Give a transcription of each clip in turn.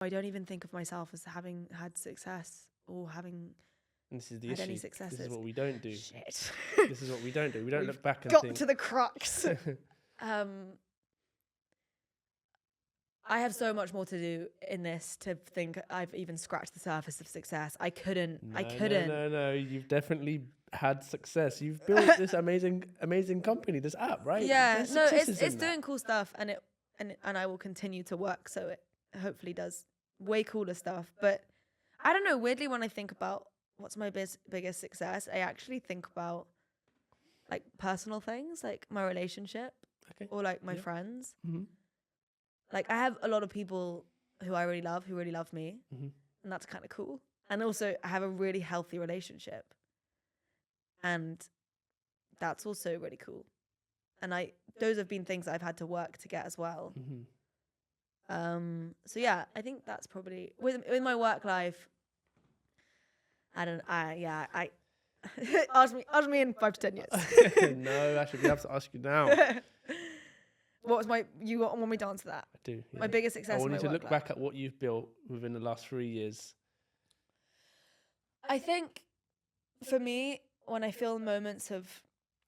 I don't even think of myself as having had success or having And this is the had issue. any successes. This is what we don't do. Shit. This is what we don't do. We don't look back and Got think. to the crux. I have so much more to do in this to think I've even scratched the surface of success. I couldn't. No. You've definitely had success. You've built this amazing company, this app, right? Yeah, There's no, successes it's in doing cool stuff, and I will continue to work so it hopefully does way cooler stuff. But I don't know. Weirdly, when I think about what's my biggest success, I actually think about like personal things, like my relationship, or like my friends. Mm-hmm. Like I have a lot of people who I really love, who really love me, and that's kind of cool. And also, I have a really healthy relationship, and that's also really cool. And those have been things I've had to work to get as well. So yeah, I think that's probably with my work life. I ask me in 5 to 10 years. No, actually, we have to ask you now. What was you want me to answer that? I do. Yeah. My biggest success. I want you to look life. back at what you've built within the last 3 years. I think for me, when I feel moments of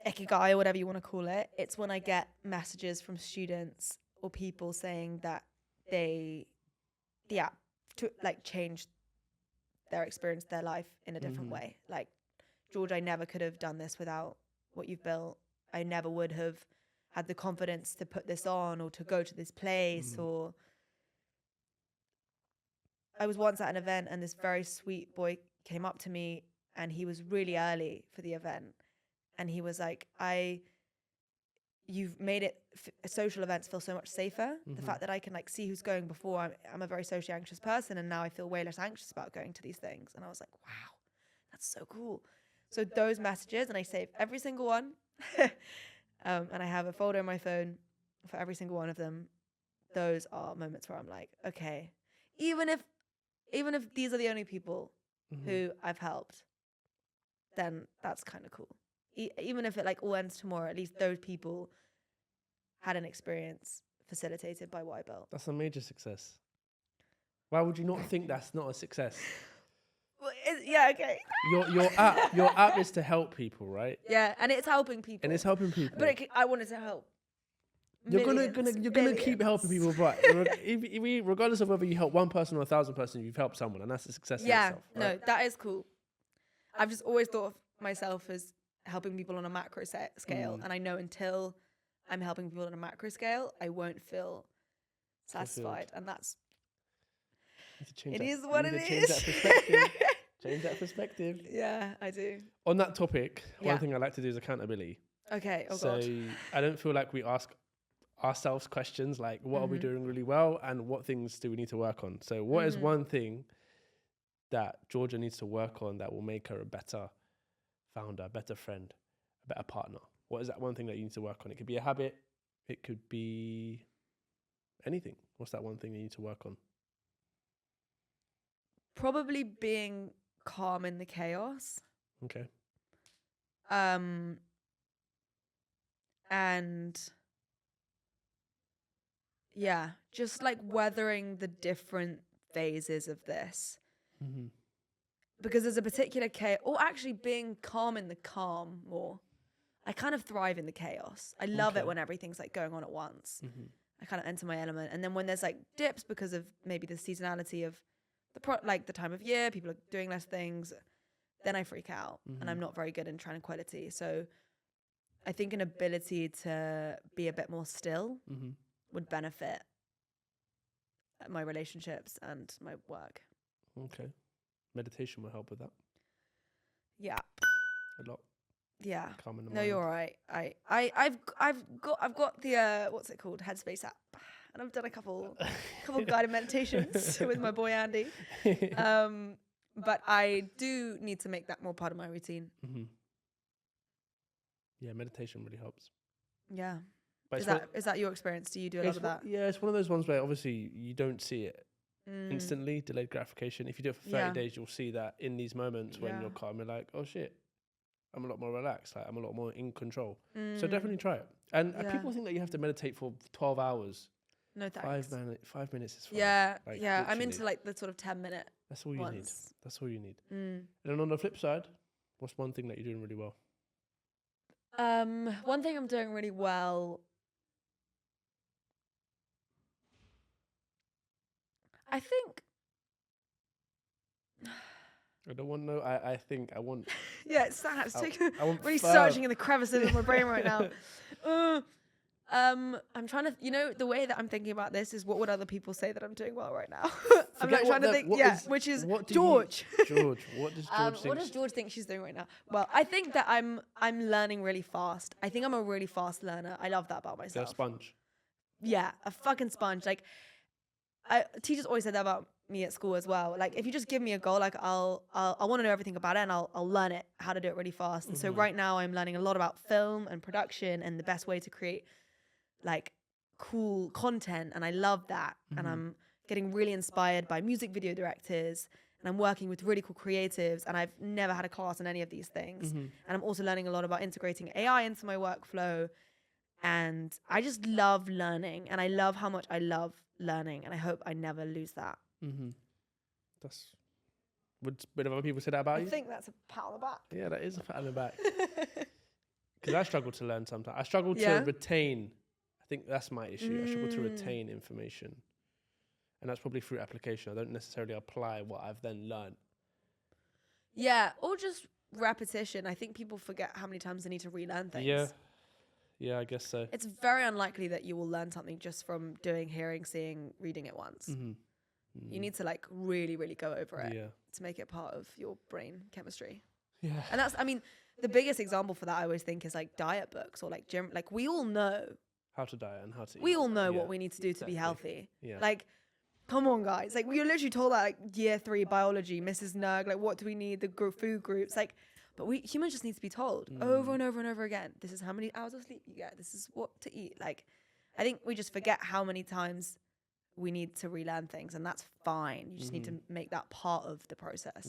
ikigai or whatever you want to call it, it's when I get messages from students or people saying that the app changed their experience, their life in a different way. Like, George, I never could have done this without what you've built. I never would have had the confidence to put this on or to go to this place. Or I was once at an event and this very sweet boy came up to me and he was really early for the event. And he was like, you've made it social events feel so much safer. The fact that I can like see who's going before. I'm a very socially anxious person, and now I feel way less anxious about going to these things. And I was like, wow, that's so cool. So those messages, and I save every single one. And I have a folder in my phone for every single one of them. Those are moments where I'm like, okay, even if these are the only people who I've helped, then that's kind of cool. Even if it like all ends tomorrow, at least those people had an experience facilitated by what I built. That's a major success. Why would you not think that's not a success? Well, yeah, okay. Your app is to help people, right? Yeah, and it's helping people. But I wanted to help. You're gonna keep helping people, but regardless of whether you help one person or 1,000 persons, you've helped someone, and that's a success in itself. Right? No, that is cool. I've just always thought of myself as helping people on a macro scale, and I know until I'm helping people on a macro scale, I won't feel satisfied, and that's it is what it is. Change that perspective. Yeah, I do. On that topic, one thing I like to do is accountability. Okay. Oh so God. I don't feel like we ask ourselves questions like, what are we doing really well, and what things do we need to work on? So what is one thing that Georgia needs to work on that will make her a better founder, a better friend, a better partner? What is that one thing that you need to work on? It could be a habit. It could be anything. What's that one thing that you need to work on? Probably being calm in the chaos. Okay. And yeah, just like weathering the different phases of this. Because there's a particular chaos, or actually being calm in the calm more. I kind of thrive in the chaos. I love it when everything's like going on at once. I kind of enter my element. And then when there's like dips because of maybe the seasonality of the time of year, people are doing less things, then I freak out and I'm not very good in tranquility. So I think an ability to be a bit more still would benefit my relationships and my work. Okay. Meditation will help with that. Yeah. A lot. Yeah. Calming the No, mind. you're right. I've got the what's it called? Headspace app. And I've done a couple guided meditations with my boy Andy. But I do need to make that more part of my routine. Yeah, meditation really helps. Yeah. But is that your experience? Do you do a lot of that? Yeah, it's one of those ones where obviously you don't see it instantly, delayed gratification. If you do it for 30 days, you'll see that in these moments when you're calm, you're like, oh shit, I'm a lot more relaxed. Like I'm a lot more in control. So definitely try it. And people think that you have to meditate for 12 hours. No thanks. 5 minutes is fine. Yeah, Like, yeah. I'm literally. into like the sort of 10-minute That's all you need. ones. That's all you need. Mm. And on the flip side, what's one thing that you're doing really well? One thing I'm doing really well, I think. I don't want no. I think I want. Yeah, it's sad. It's I want really firm- searching in the crevices of my brain right now. I'm trying to, the way that I'm thinking about this is what would other people say that I'm doing well right now? I'm like trying to think, which is George. George, what does George think? What does George think she's doing right now? Well, I think that I'm learning really fast. I think I'm a really fast learner. I love that about You're a myself. sponge. Yeah, a fucking sponge. Like, teachers always said that about me at school as well. Like, if you just give me a goal, like I want to know everything about it, and I'll learn it, how to do it really fast. And so right now I'm learning a lot about film and production and the best way to create like cool content, and I love that. And I'm getting really inspired by music video directors, and I'm working with really cool creatives, and I've never had a class in any of these things. And I'm also learning a lot about integrating AI into my workflow. And I just love learning, and I love how much I love learning, and I hope I never lose that. That's. Would a bit of other people say that about you? I think that's a pat on the back. Yeah, that is a pat on the back. Because I struggle to learn sometimes. I struggle to Yeah. retain. I think that's my issue. I struggle to retain information. And that's probably through application. I don't necessarily apply what I've then learned. Yeah, or just repetition. I think people forget how many times they need to relearn things. Yeah, I guess so. It's very unlikely that you will learn something just from doing, hearing, seeing, reading it once. You need to like really, really go over it to make it part of your brain chemistry. Yeah. And that's, I mean, the biggest example for that I always think is like diet books or like gym. Like we all know How to diet and how to eat. we all know what we need to do to be healthy. Yeah. Like, come on, guys. Like, we were literally told that, like, year 3 biology, Mrs. Nurg, like, what do we need? The food groups. Like, but humans just need to be told over and over and over again. This is how many hours of sleep you get. This is what to eat. Like, I think we just forget how many times we need to relearn things, and that's fine. You just need to make that part of the process.